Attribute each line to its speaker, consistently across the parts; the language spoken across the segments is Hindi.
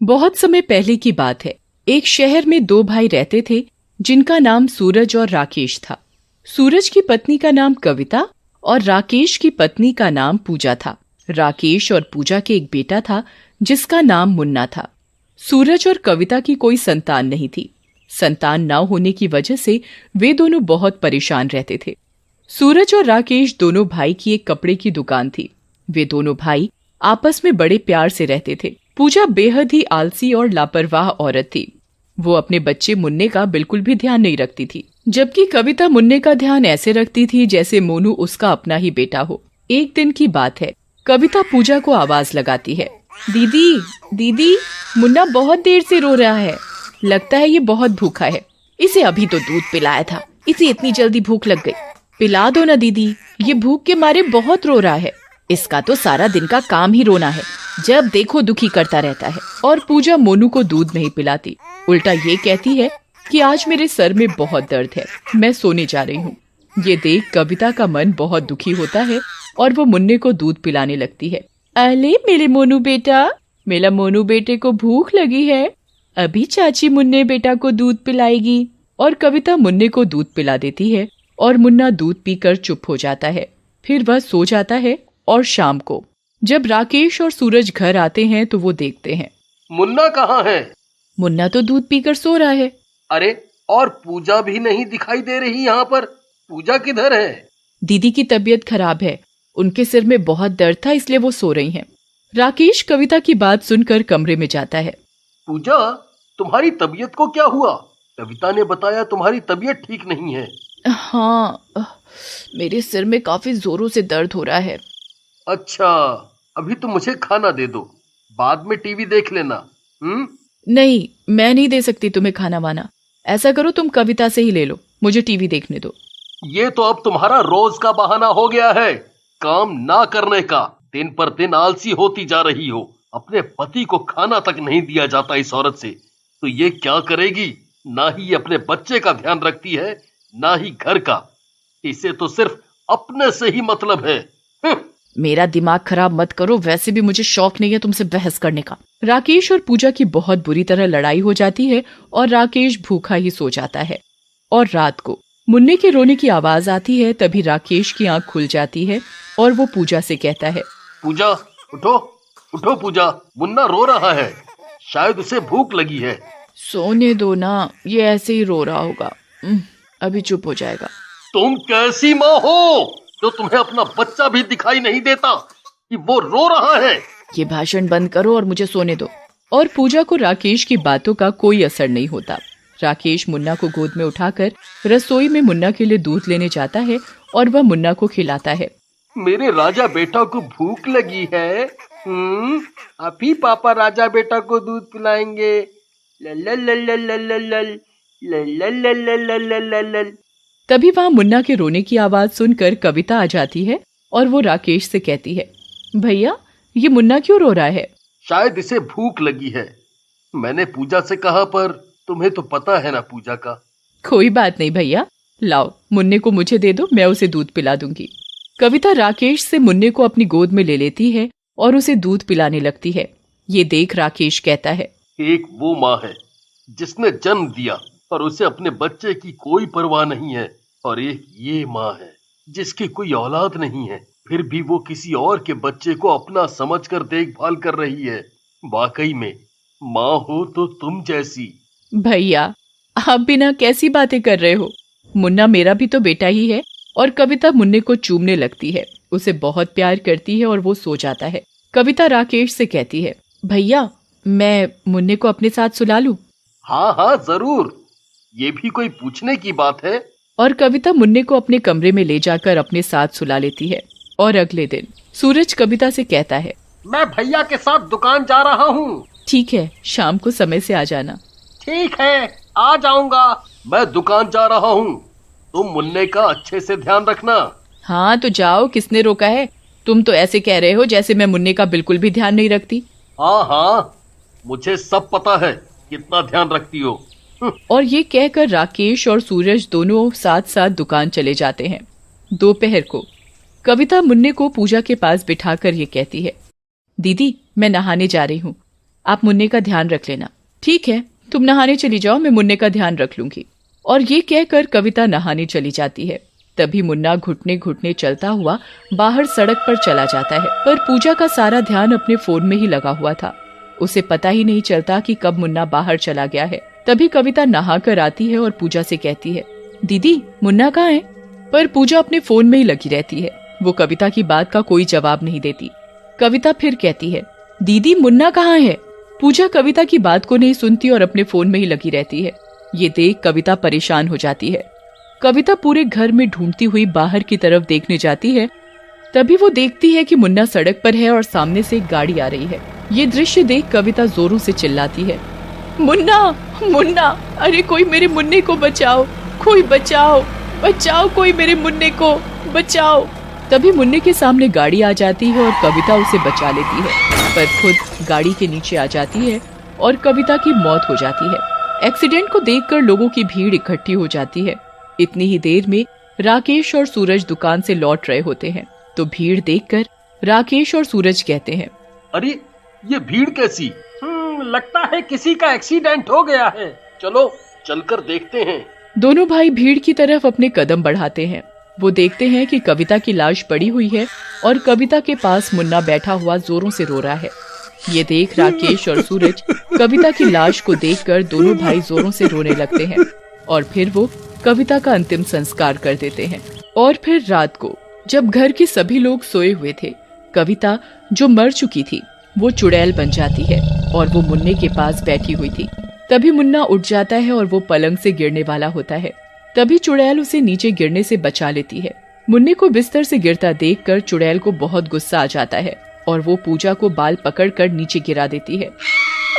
Speaker 1: बहुत समय पहले की बात है। एक शहर में दो भाई रहते थे जिनका नाम सूरज और राकेश था। सूरज की पत्नी का नाम कविता और राकेश की पत्नी का नाम पूजा था। राकेश और पूजा के एक बेटा था जिसका नाम मुन्ना था। सूरज और कविता की कोई संतान नहीं थी। संतान न होने की वजह से वे दोनों बहुत परेशान रहते थे। सूरज और राकेश दोनों भाई की एक कपड़े की दुकान थी। वे दोनों भाई आपस में बड़े प्यार से रहते थे। पूजा बेहद ही आलसी और लापरवाह औरत थी। वो अपने बच्चे मुन्ने का बिल्कुल भी ध्यान नहीं रखती थी, जबकि कविता मुन्ने का ध्यान ऐसे रखती थी जैसे मोनू उसका अपना ही बेटा हो। एक दिन की बात है, कविता पूजा को आवाज लगाती है, दीदी दीदी, मुन्ना बहुत देर से रो रहा है। लगता है ये बहुत भूखा है। इसे अभी तो दूध पिलाया था, इसे इतनी जल्दी भूख लग गई। पिला दो ना दीदी, ये भूख के मारे बहुत रो रहा है। इसका तो सारा दिन का काम ही रोना है, जब देखो दुखी करता रहता है। और पूजा मोनू को दूध नहीं पिलाती, उल्टा ये कहती है कि आज मेरे सर में बहुत दर्द है, मैं सोने जा रही हूँ। ये देख कविता का मन बहुत दुखी होता है और वो मुन्ने को दूध पिलाने लगती है। अले मेरे मोनू बेटा, मेरा मोनू बेटे को भूख लगी है, अभी चाची मुन्ने बेटा को दूध पिलाएगी। और कविता मुन्ने को दूध पिला देती है और मुन्ना दूध पीकर चुप हो जाता है। फिर वह सो जाता है। और शाम को जब राकेश और सूरज घर आते हैं तो वो देखते हैं,
Speaker 2: मुन्ना कहाँ है?
Speaker 1: मुन्ना तो दूध पीकर सो रहा है।
Speaker 2: अरे, और पूजा भी नहीं दिखाई दे रही यहाँ पर। पूजा किधर है?
Speaker 1: दीदी की तबीयत खराब है, उनके सिर में बहुत दर्द था इसलिए वो सो रही हैं। राकेश कविता की बात सुनकर कमरे में जाता है।
Speaker 2: पूजा, तुम्हारी तबीयत को क्या हुआ? कविता ने बताया तुम्हारी तबीयत ठीक नहीं है।
Speaker 1: हाँ, मेरे सिर में काफी जोरों से दर्द हो रहा है।
Speaker 2: अच्छा, अभी तो मुझे खाना दे दो, बाद में टीवी देख लेना।
Speaker 1: नहीं, मैं नहीं दे सकती तुम्हें खाना वाना। ऐसा करो, तुम कविता से ही ले लो, मुझे टीवी देखने दो।
Speaker 2: ये तो अब तुम्हारा रोज का बहाना हो गया है, काम ना करने का। दिन पर दिन आलसी होती जा रही हो। अपने पति को खाना तक नहीं दिया जाता इस औरत से, तो ये क्या करेगी? ना ही अपने बच्चे का ध्यान रखती है, ना ही घर का। इसे तो सिर्फ अपने से ही मतलब है।
Speaker 1: मेरा दिमाग खराब मत करो, वैसे भी मुझे शौक नहीं है तुमसे बहस करने का। राकेश और पूजा की बहुत बुरी तरह लड़ाई हो जाती है और राकेश भूखा ही सो जाता है। और रात को मुन्ने के रोने की आवाज आती है। तभी राकेश की आंख खुल जाती है और वो पूजा से कहता है,
Speaker 2: पूजा उठो, उठो पूजा, मुन्ना रो रहा है, शायद उसे भूख लगी है।
Speaker 1: सोने दो ना, ये ऐसे ही रो रहा होगा, अभी चुप हो जाएगा।
Speaker 2: तुम कैसी माँ हो जो तुम्हें अपना बच्चा भी दिखाई नहीं देता कि वो रो रहा है?
Speaker 1: ये भाषण बंद करो और मुझे सोने दो। और पूजा को राकेश की बातों का कोई असर नहीं होता। राकेश मुन्ना को गोद में उठाकर रसोई में मुन्ना के लिए दूध लेने जाता है और वह मुन्ना को खिलाता है।
Speaker 2: मेरे राजा बेटा को भूख लगी है, अभी पापा राजा बेटा को दूध पिलाएंगे।
Speaker 1: तभी वहाँ मुन्ना के रोने की आवाज सुनकर कविता आ जाती है और वो राकेश से कहती है, भैया ये मुन्ना क्यों रो रहा है?
Speaker 2: शायद इसे भूख लगी है। मैंने पूजा से कहा, पर तुम्हें तो पता है ना पूजा का।
Speaker 1: कोई बात नहीं भैया, लाओ मुन्ने को मुझे दे दो, मैं उसे दूध पिला दूंगी। कविता राकेश से मुन्ने को अपनी गोद में ले लेती है और उसे दूध पिलाने लगती है। ये देख राकेश कहता है,
Speaker 2: एक वो माँ है जिसने जन्म दिया और उसे अपने बच्चे की कोई परवाह नहीं है, और एक ये माँ है जिसकी कोई औलाद नहीं है, फिर भी वो किसी और के बच्चे को अपना समझकर देखभाल कर रही है। वाकई में माँ हो तो तुम जैसी।
Speaker 1: भैया आप बिना कैसी बातें कर रहे हो? मुन्ना मेरा भी तो बेटा ही है। और कविता मुन्ने को चूमने लगती है, उसे बहुत प्यार करती है और वो सो जाता है। कविता राकेश से कहती है, भैया मैं मुन्ने को अपने साथ सुला लूं?
Speaker 2: हाँ हाँ जरूर, ये भी कोई पूछने की बात है।
Speaker 1: और कविता मुन्ने को अपने कमरे में ले जाकर अपने साथ सुला लेती है। और अगले दिन सूरज कविता से कहता है,
Speaker 2: मैं भैया के साथ दुकान जा रहा हूँ।
Speaker 1: ठीक है, शाम को समय से आ जाना।
Speaker 2: ठीक है, आ जाऊंगा। मैं दुकान जा रहा हूँ, तुम मुन्ने का अच्छे से ध्यान रखना।
Speaker 1: हाँ तो जाओ, किसने रोका है? तुम तो ऐसे कह रहे हो जैसे मैं मुन्ने का बिल्कुल भी ध्यान नहीं रखती।
Speaker 2: हाँ हाँ, मुझे सब पता है कितना ध्यान रखती हो।
Speaker 1: और ये कहकर राकेश और सूरज दोनों साथ साथ दुकान चले जाते हैं। दोपहर को कविता मुन्ने को पूजा के पास बिठाकर ये कहती है, दीदी मैं नहाने जा रही हूँ, आप मुन्ने का ध्यान रख लेना। ठीक है, तुम नहाने चली जाओ, मैं मुन्ने का ध्यान रख लूंगी। और ये कहकर कविता नहाने चली जाती है। तभी मुन्ना घुटने घुटने चलता हुआ बाहर सड़क पर चला जाता है, पर पूजा का सारा ध्यान अपने फोन में ही लगा हुआ था। उसे पता ही नहीं चलता कि कब मुन्ना बाहर चला गया है। तभी कविता नहा कर आती है और पूजा से कहती है, दीदी मुन्ना कहाँ है? पर पूजा अपने फोन में ही लगी रहती है। वो कविता की बात का कोई जवाब नहीं देती। कविता फिर कहती है, दीदी मुन्ना कहाँ है? पूजा कविता की बात को नहीं सुनती और अपने फोन में ही लगी रहती है। ये देख कविता परेशान हो जाती है। कविता पूरे घर में ढूंढती हुई बाहर की तरफ देखने जाती है। तभी वो देखती है कि मुन्ना सड़क पर है और सामने से एक गाड़ी आ रही है। ये दृश्य देख कविता जोरों से चिल्लाती है, मुन्ना मुन्ना, अरे कोई मेरे मुन्ने को बचाओ, कोई बचाओ बचाओ, कोई मेरे मुन्ने को बचाओ। तभी मुन्ने के सामने गाड़ी आ जाती है और कविता उसे बचा लेती है, पर खुद गाड़ी के नीचे आ जाती है और कविता की मौत हो जाती है। एक्सीडेंट को देखकर लोगों की भीड़ इकट्ठी हो जाती है। इतनी ही देर में राकेश और सूरज दुकान से लौट रहे होते हैं, तो भीड़ देखकर राकेश और सूरज कहते हैं,
Speaker 2: अरे ये भीड़ कैसी?
Speaker 3: लगता है किसी का एक्सीडेंट हो गया है।
Speaker 2: चलो चलकर देखते हैं।
Speaker 1: दोनों भाई भीड़ की तरफ अपने कदम बढ़ाते हैं। वो देखते हैं कि कविता की लाश पड़ी हुई है और कविता के पास मुन्ना बैठा हुआ जोरों से रो रहा है। ये देख राकेश और सूरज कविता की लाश को देखकर दोनों भाई जोरों से रोने लगते हैं और फिर वो कविता का अंतिम संस्कार कर देते हैं। और फिर रात को जब घर के सभी लोग सोए हुए थे, कविता जो मर चुकी थी वो चुड़ैल बन जाती है और वो मुन्ने के पास बैठी हुई थी। तभी मुन्ना उठ जाता है और वो पलंग से गिरने वाला होता है। तभी चुड़ैल उसे नीचे गिरने से बचा लेती है। मुन्ने को बिस्तर से गिरता देखकर चुड़ैल को बहुत गुस्सा आ जाता है और वो पूजा को बाल पकड़कर नीचे गिरा देती है।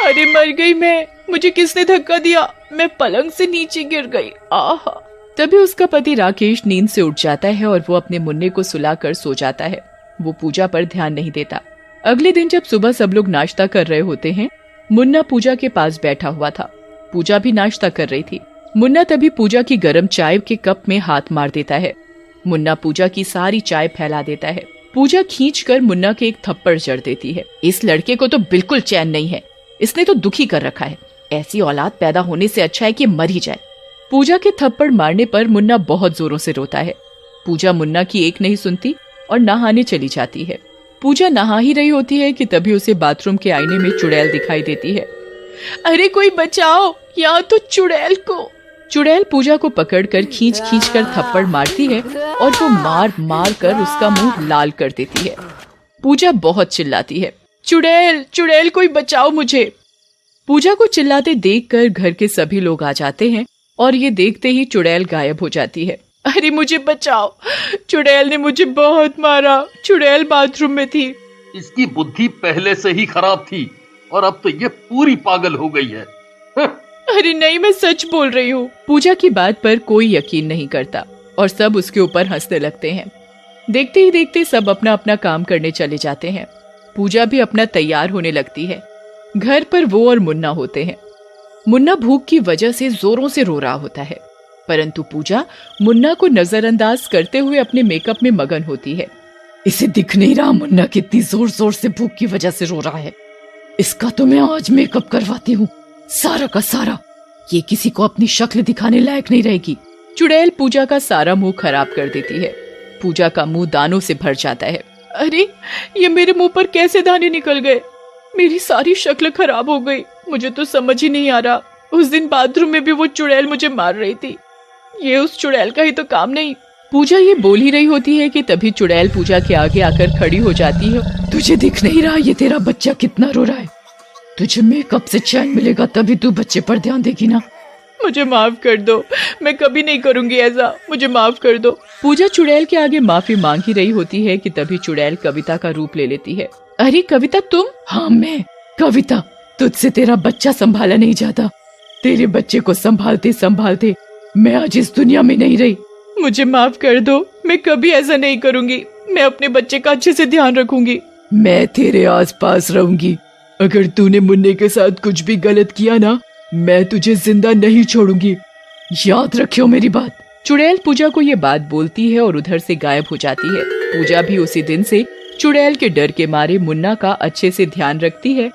Speaker 1: अरे मर गई मैं, मुझे किसने धक्का दिया? मैं पलंग से नीचे गिर गई। आहा। तभी उसका पति राकेश नींद से उठ जाता है और वो अपने मुन्ने को सुलाकर सो जाता है। वो पूजा पर ध्यान नहीं देता। अगले दिन जब सुबह सब लोग नाश्ता कर रहे होते हैं, मुन्ना पूजा के पास बैठा हुआ था। पूजा भी नाश्ता कर रही थी। मुन्ना तभी पूजा की गर्म चाय के कप में हाथ मार देता है। मुन्ना पूजा की सारी चाय फैला देता है। पूजा खींचकर मुन्ना के एक थप्पड़ जड़ देती है। इस लड़के को तो बिल्कुल चैन नहीं है, इसने तो दुखी कर रखा है। ऐसी औलाद पैदा होने से अच्छा है कि मर ही जाए। पूजा के थप्पड़ मारने पर मुन्ना बहुत जोरों से रोता है। पूजा मुन्ना की एक नहीं सुनती और नहाने चली जाती है। पूजा नहा ही रही होती है कि तभी उसे बाथरूम के आईने में चुड़ैल दिखाई देती है। अरे कोई बचाओ, यहाँ तो चुड़ैल को। चुड़ैल पूजा को पकड़कर खींच खींच कर थप्पड़ मारती है और वो मार मार कर उसका मुंह लाल कर देती है। पूजा बहुत चिल्लाती है, चुड़ैल चुड़ैल कोई बचाओ मुझे। पूजा को चिल्लाते देखकर घर के सभी लोग आ जाते हैं और ये देखते ही चुड़ैल गायब हो जाती है। अरे मुझे बचाओ, चुड़ैल ने मुझे बहुत मारा। चुड़ैल बाथरूम में थी।
Speaker 2: इसकी बुद्धि पहले से ही खराब थी और अब तो ये पूरी पागल हो गई है।
Speaker 1: अरे नहीं, मैं सच बोल रही हूँ। पूजा की बात पर कोई यकीन नहीं करता और सब उसके ऊपर हंसने लगते हैं। देखते ही देखते सब अपना अपना काम करने चले जाते हैं। पूजा भी अपना तैयार होने लगती है। घर पर वो और मुन्ना होते हैं। मुन्ना भूख की वजह से जोरों से रो रहा होता है, परंतु पूजा मुन्ना को नजरअंदाज करते हुए अपने मेकअप में मगन होती है। इसे दिख नहीं रहा मुन्ना कितनी जोर जोर से भूख की वजह से रो रहा है। इसका तो मैं आज मेकअप करवाती हूँ, सारा का सारा। ये किसी को अपनी शक्ल दिखाने लायक नहीं रहेगी। चुड़ैल पूजा का सारा मुंह खराब कर देती है। पूजा का मुंह दानों से भर जाता है। अरे ये मेरे मुंह पर कैसे दाने निकल गए? मेरी सारी शक्ल खराब हो गई। मुझे तो समझ ही नहीं आ रहा। उस दिन बाथरूम में भी वो चुड़ैल मुझे मार रही थी। ये उस चुड़ैल का ही तो काम नहीं। पूजा ये बोल ही रही होती है कि तभी चुड़ैल पूजा के आगे आकर खड़ी हो जाती है। तुझे दिख नहीं रहा ये तेरा बच्चा कितना रो रहा है? तुझे मेकअप से चैन मिलेगा तभी तू बच्चे पर ध्यान देगी ना। मुझे माफ कर दो, मैं कभी नहीं करूंगी ऐसा, मुझे माफ कर दो। पूजा चुड़ैल के आगे माफी मांग ही रही होती है कि तभी चुड़ैल कविता का रूप ले लेती है। अरे कविता तुम? हाँ मैं कविता। तुझसे तेरा बच्चा संभाला नहीं जाता। तेरे बच्चे को संभालते संभालते मैं आज इस दुनिया में नहीं रही। मुझे माफ कर दो, मैं कभी ऐसा नहीं करूंगी। मैं अपने बच्चे का अच्छे से ध्यान रखूंगी। मैं तेरे आसपास रहूंगी। अगर तूने मुन्ने के साथ कुछ भी गलत किया ना, मैं तुझे जिंदा नहीं छोड़ूंगी। याद रखियो मेरी बात। चुड़ैल पूजा को ये बात बोलती है और उधर से गायब हो जाती है। पूजा भी उसी दिन से चुड़ैल के डर के मारे मुन्ना का अच्छे से ध्यान रखती है